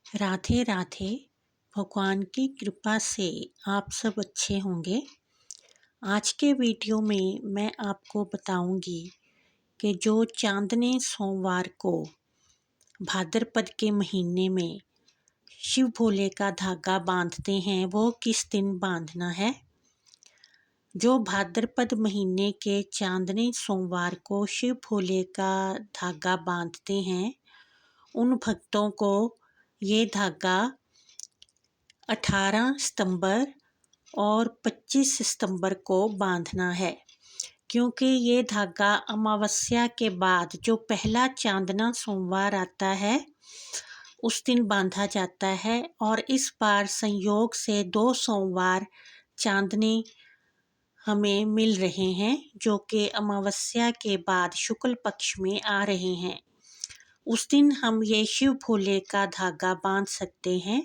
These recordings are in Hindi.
राधे राधे। भगवान की कृपा से आप सब अच्छे होंगे। आज के वीडियो में मैं आपको बताऊंगी कि जो चांदने सोमवार को भाद्रपद के महीने में शिव भोले का धागा बांधते हैं वो किस दिन बांधना है। जो भाद्रपद महीने के चांदने सोमवार को शिव भोले का धागा बांधते हैं उन भक्तों को ये धागा 18 सितंबर और 25 सितंबर को बांधना है, क्योंकि ये धागा अमावस्या के बाद जो पहला चांदना सोमवार आता है उस दिन बांधा जाता है। और इस बार संयोग से 2 सोमवार चांदने हमें मिल रहे हैं जो कि अमावस्या के बाद शुक्ल पक्ष में आ रहे हैं। उस दिन हम ये शिव भोले का धागा बांध सकते हैं।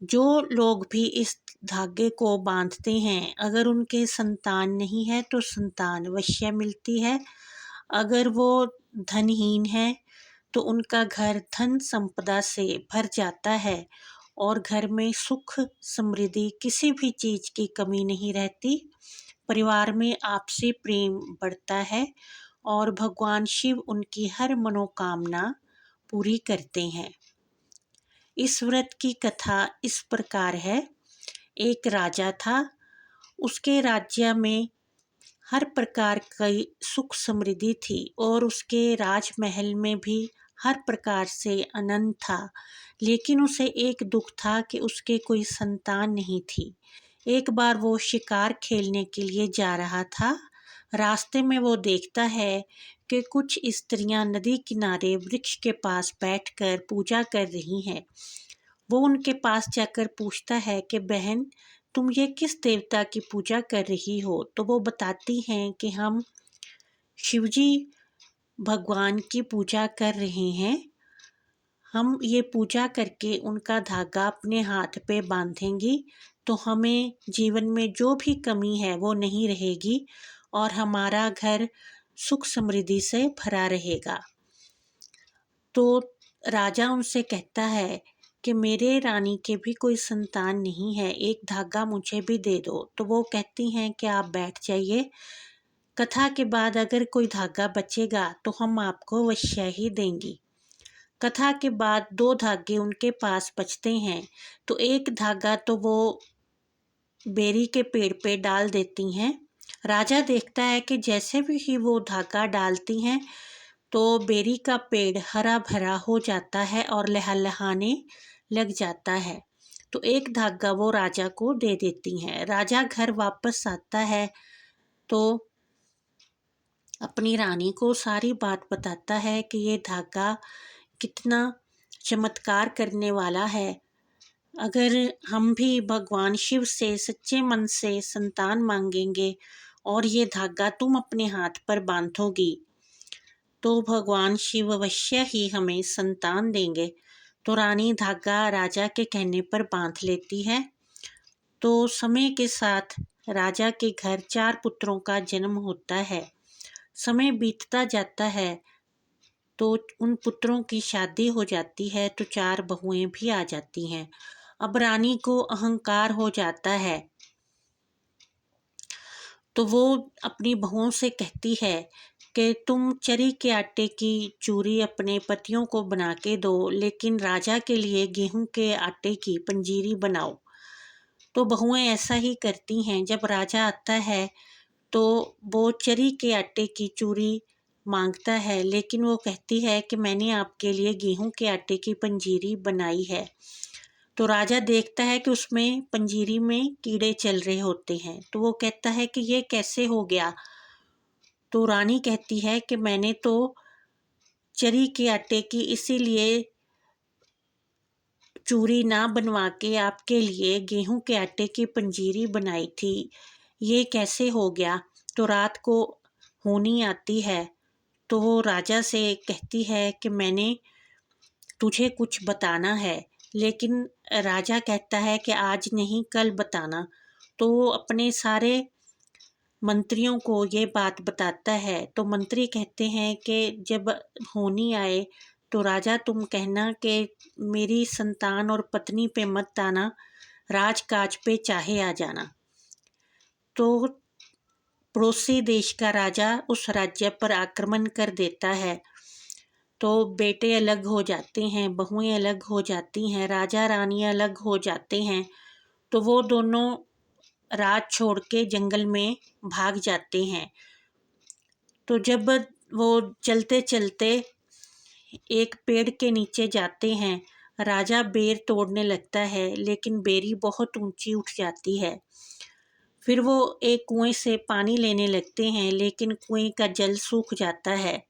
जो लोग भी इस धागे को बांधते हैं अगर उनके संतान नहीं है तो संतान अवश्य मिलती है। अगर वो धनहीन है तो उनका घर धन संपदा से भर जाता है और घर में सुख समृद्धि किसी भी चीज़ की कमी नहीं रहती। परिवार में आपसी प्रेम बढ़ता है और भगवान शिव उनकी हर मनोकामना पूरी करते हैं। इस व्रत की कथा इस प्रकार है। एक राजा था, उसके राज्य में हर प्रकार की सुख समृद्धि थी और उसके राजमहल में भी हर प्रकार से आनंद था। लेकिन उसे एक दुख था कि उसके कोई संतान नहीं थी। एक बार वो शिकार खेलने के लिए जा रहा था। रास्ते में वो देखता है कि कुछ स्त्रियां नदी किनारे वृक्ष के पास बैठकर पूजा कर रही हैं। वो उनके पास जाकर पूछता है कि बहन, तुम ये किस देवता की पूजा कर रही हो? तो वो बताती हैं कि हम शिवजी भगवान की पूजा कर रहे हैं। हम ये पूजा करके उनका धागा अपने हाथ पे बांधेंगी तो हमें जीवन में जो भी कमी है वो नहीं रहेगी और हमारा घर सुख समृद्धि से भरा रहेगा। तो राजा उनसे कहता है कि मेरे रानी के भी कोई संतान नहीं है, एक धागा मुझे भी दे दो। तो वो कहती हैं कि आप बैठ जाइए, कथा के बाद अगर कोई धागा बचेगा तो हम आपको अवश्य ही देंगी। कथा के बाद 2 धागे उनके पास बचते हैं, तो एक धागा तो वो बेरी के पेड़ पे डाल देती हैं। राजा देखता है कि जैसे भी ही वो धागा डालती हैं तो बेरी का पेड़ हरा भरा हो जाता है और लहलहाने लग जाता है। तो एक धागा वो राजा को दे देती हैं। राजा घर वापस आता है तो अपनी रानी को सारी बात बताता है कि ये धागा कितना चमत्कार करने वाला है। अगर हम भी भगवान शिव से सच्चे मन से संतान मांगेंगे और ये धागा तुम अपने हाथ पर बांधोगी तो भगवान शिव अवश्य ही हमें संतान देंगे। तो रानी धागा राजा के कहने पर बांध लेती है। तो समय के साथ राजा के घर 4 पुत्रों का जन्म होता है। समय बीतता जाता है तो उन पुत्रों की शादी हो जाती है तो 4 बहुएं भी आ जाती हैं। अब रानी को अहंकार हो जाता है तो वो अपनी बहुओं से कहती है कि तुम चरी के आटे की चूरी अपने पतियों को बना के दो, लेकिन राजा के लिए गेहूं के आटे की पंजीरी बनाओ। तो बहुएं ऐसा ही करती हैं। जब राजा आता है तो वो चरी के आटे की चूरी मांगता है, लेकिन वो कहती है कि मैंने आपके लिए गेहूं के आटे की पंजीरी बनाई है। तो राजा देखता है कि उसमें पंजीरी में कीड़े चल रहे होते हैं। तो वो कहता है कि ये कैसे हो गया? तो रानी कहती है कि मैंने तो चरी के आटे की इसीलिए चूरी ना बनवा के आपके लिए गेहूं के आटे की पंजीरी बनाई थी, ये कैसे हो गया? तो रात को होनी आती है तो वो राजा से कहती है कि मैंने तुझे कुछ बताना है, लेकिन राजा कहता है कि आज नहीं कल बताना। तो वो अपने सारे मंत्रियों को ये बात बताता है। तो मंत्री कहते हैं कि जब होनी आए तो राजा तुम कहना कि मेरी संतान और पत्नी पे मत आना, राजकाज पे चाहे आ जाना। तो पड़ोसी देश का राजा उस राज्य पर आक्रमण कर देता है। तो बेटे अलग हो जाते हैं, बहुएं अलग हो जाती हैं, राजा रानी अलग हो जाते हैं। तो वो दोनों राज छोड़ के जंगल में भाग जाते हैं। तो जब वो चलते चलते एक पेड़ के नीचे जाते हैं, राजा बेर तोड़ने लगता है, लेकिन बेरी बहुत ऊंची उठ जाती है। फिर वो एक कुएं से पानी लेने लगते हैं, लेकिन कुएं का जल सूख जाता है।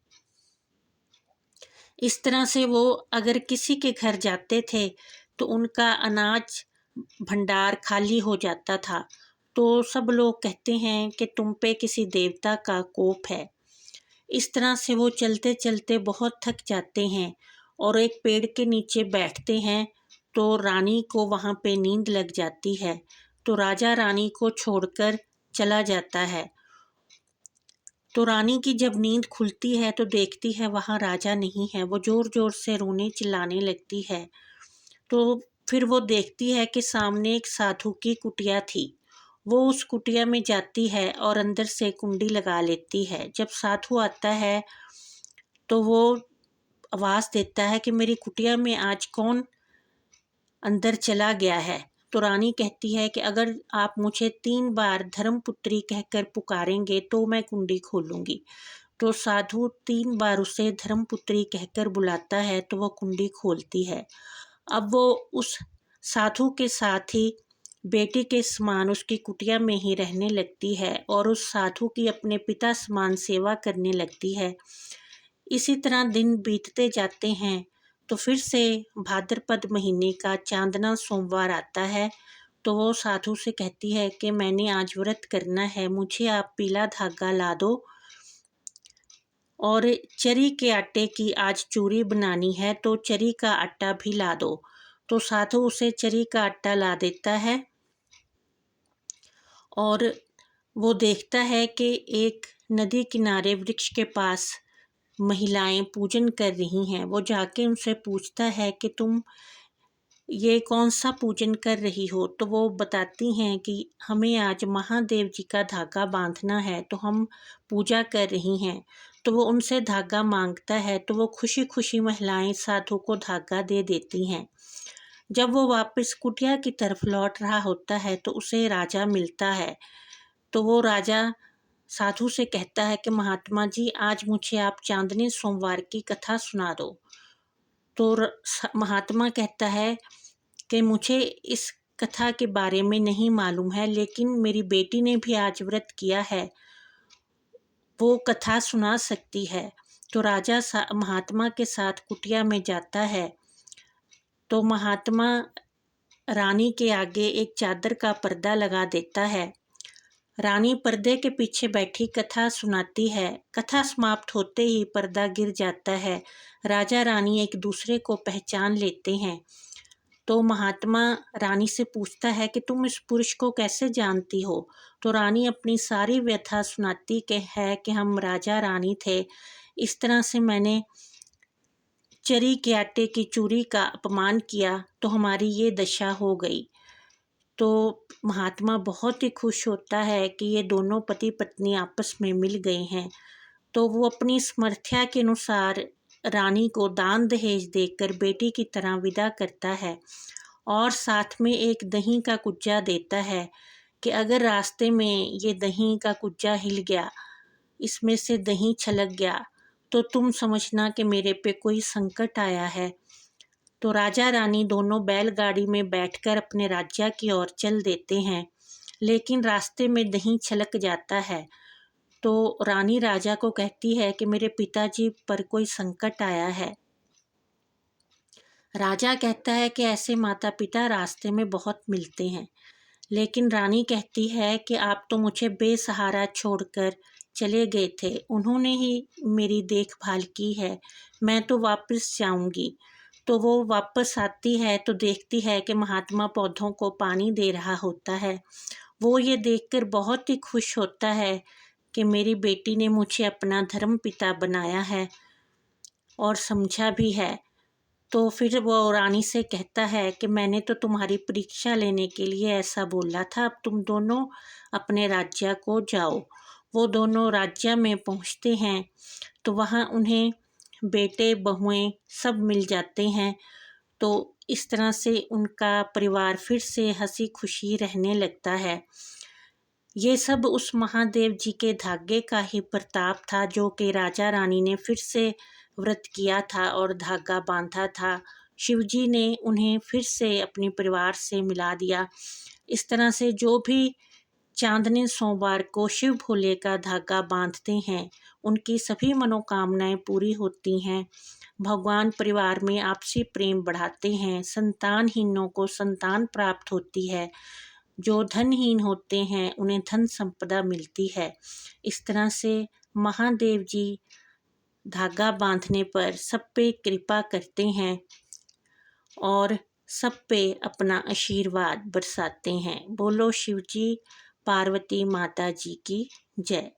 इस तरह से वो अगर किसी के घर जाते थे तो उनका अनाज भंडार खाली हो जाता था। तो सब लोग कहते हैं कि तुम पे किसी देवता का कोप है। इस तरह से वो चलते चलते बहुत थक जाते हैं और एक पेड़ के नीचे बैठते हैं। तो रानी को वहाँ पे नींद लग जाती है। तो राजा रानी को छोड़कर चला जाता है। तो रानी की जब नींद खुलती है तो देखती है वहाँ राजा नहीं है। वो ज़ोर ज़ोर से रोने चिल्लाने लगती है। तो फिर वो देखती है कि सामने एक साधु की कुटिया थी। वो उस कुटिया में जाती है और अंदर से कुंडी लगा लेती है। जब साधु आता है तो वो आवाज़ देता है कि मेरी कुटिया में आज कौन अंदर चला गया है। तो रानी कहती है कि अगर आप मुझे 3 बार धर्मपुत्री कहकर पुकारेंगे तो मैं कुंडी खोलूँगी। तो साधु 3 बार उसे धर्मपुत्री कहकर बुलाता है तो वो कुंडी खोलती है। अब वो उस साधु के साथ ही बेटी के समान उसकी कुटिया में ही रहने लगती है और उस साधु की अपने पिता समान सेवा करने लगती है। इसी तरह दिन बीतते जाते हैं। तो फिर से भाद्रपद महीने का चांदना सोमवार आता है। तो वो साधु से कहती है कि मैंने आज व्रत करना है, मुझे आप पीला धागा ला दो और चरी के आटे की आज चूरी बनानी है, तो चरी का आटा भी ला दो। तो साधु उसे चरी का आटा ला देता है और वो देखता है कि एक नदी किनारे वृक्ष के पास महिलाएं पूजन कर रही हैं। वो जाके उनसे पूछता है कि तुम ये कौन सा पूजन कर रही हो। तो वो बताती हैं कि हमें आज महादेव जी का धागा बांधना है, तो हम पूजा कर रही हैं। तो वो उनसे धागा मांगता है। तो वो खुशी खुशी महिलाएं साधु को धागा दे देती हैं। जब वो वापस कुटिया की तरफ लौट रहा होता है तो उसे राजा मिलता है। तो वो राजा साधु से कहता है कि महात्मा जी, आज मुझे आप चांदनी सोमवार की कथा सुना दो। तो महात्मा कहता है कि मुझे इस कथा के बारे में नहीं मालूम है, लेकिन मेरी बेटी ने भी आज व्रत किया है, वो कथा सुना सकती है। तो राजा महात्मा के साथ कुटिया में जाता है। तो महात्मा रानी के आगे एक चादर का पर्दा लगा देता है। रानी पर्दे के पीछे बैठी कथा सुनाती है। कथा समाप्त होते ही पर्दा गिर जाता है। राजा रानी एक दूसरे को पहचान लेते हैं। तो महात्मा रानी से पूछता है कि तुम इस पुरुष को कैसे जानती हो। तो रानी अपनी सारी व्यथा सुनाती है कि हम राजा रानी थे, इस तरह से मैंने चरी के आटे की चूरी का अपमान किया तो हमारी ये दशा हो गई। तो महात्मा बहुत ही खुश होता है कि ये दोनों पति पत्नी आपस में मिल गए हैं। तो वो अपनी समर्थ्या के अनुसार रानी को दान दहेज देकर बेटी की तरह विदा करता है और साथ में एक दही का कुज्जा देता है कि अगर रास्ते में ये दही का कुज्जा हिल गया, इसमें से दही छलक गया, तो तुम समझना कि मेरे पे कोई संकट आया है। तो राजा रानी दोनों बैलगाड़ी में बैठकर अपने राज्य की ओर चल देते हैं, लेकिन रास्ते में दही छलक जाता है। तो रानी राजा को कहती है कि मेरे पिताजी पर कोई संकट आया है। राजा कहता है कि ऐसे माता पिता रास्ते में बहुत मिलते हैं, लेकिन रानी कहती है कि आप तो मुझे बेसहारा छोड़कर चले गए थे, उन्होंने ही मेरी देखभाल की है, मैं तो वापस जाऊंगी। तो वो वापस आती है तो देखती है कि महात्मा पौधों को पानी दे रहा होता है। वो ये देखकर बहुत ही खुश होता है कि मेरी बेटी ने मुझे अपना धर्म पिता बनाया है और समझा भी है। तो फिर वो रानी से कहता है कि मैंने तो तुम्हारी परीक्षा लेने के लिए ऐसा बोला था, अब तुम दोनों अपने राज्य को जाओ। वो दोनों राज्य में पहुंचते हैं तो वहाँ उन्हें बेटे बहुएं सब मिल जाते हैं। तो इस तरह से उनका परिवार फिर से हंसी खुशी रहने लगता है। ये सब उस महादेव जी के धागे का ही प्रताप था, जो कि राजा रानी ने फिर से व्रत किया था और धागा बांधा था। शिवजी ने उन्हें फिर से अपने परिवार से मिला दिया। इस तरह से जो भी चांदनी सोमवार को शिव भोले का धागा बांधते हैं, उनकी सभी मनोकामनाएं पूरी होती हैं। भगवान परिवार में आपसी प्रेम बढ़ाते हैं, संतानहीनों को संतान प्राप्त होती है, जो धनहीन होते हैं उन्हें धन संपदा मिलती है। इस तरह से महादेव जी धागा बांधने पर सब पे कृपा करते हैं और सब पे अपना आशीर्वाद बरसाते हैं। बोलो शिव जी पार्वती माता जी की जय।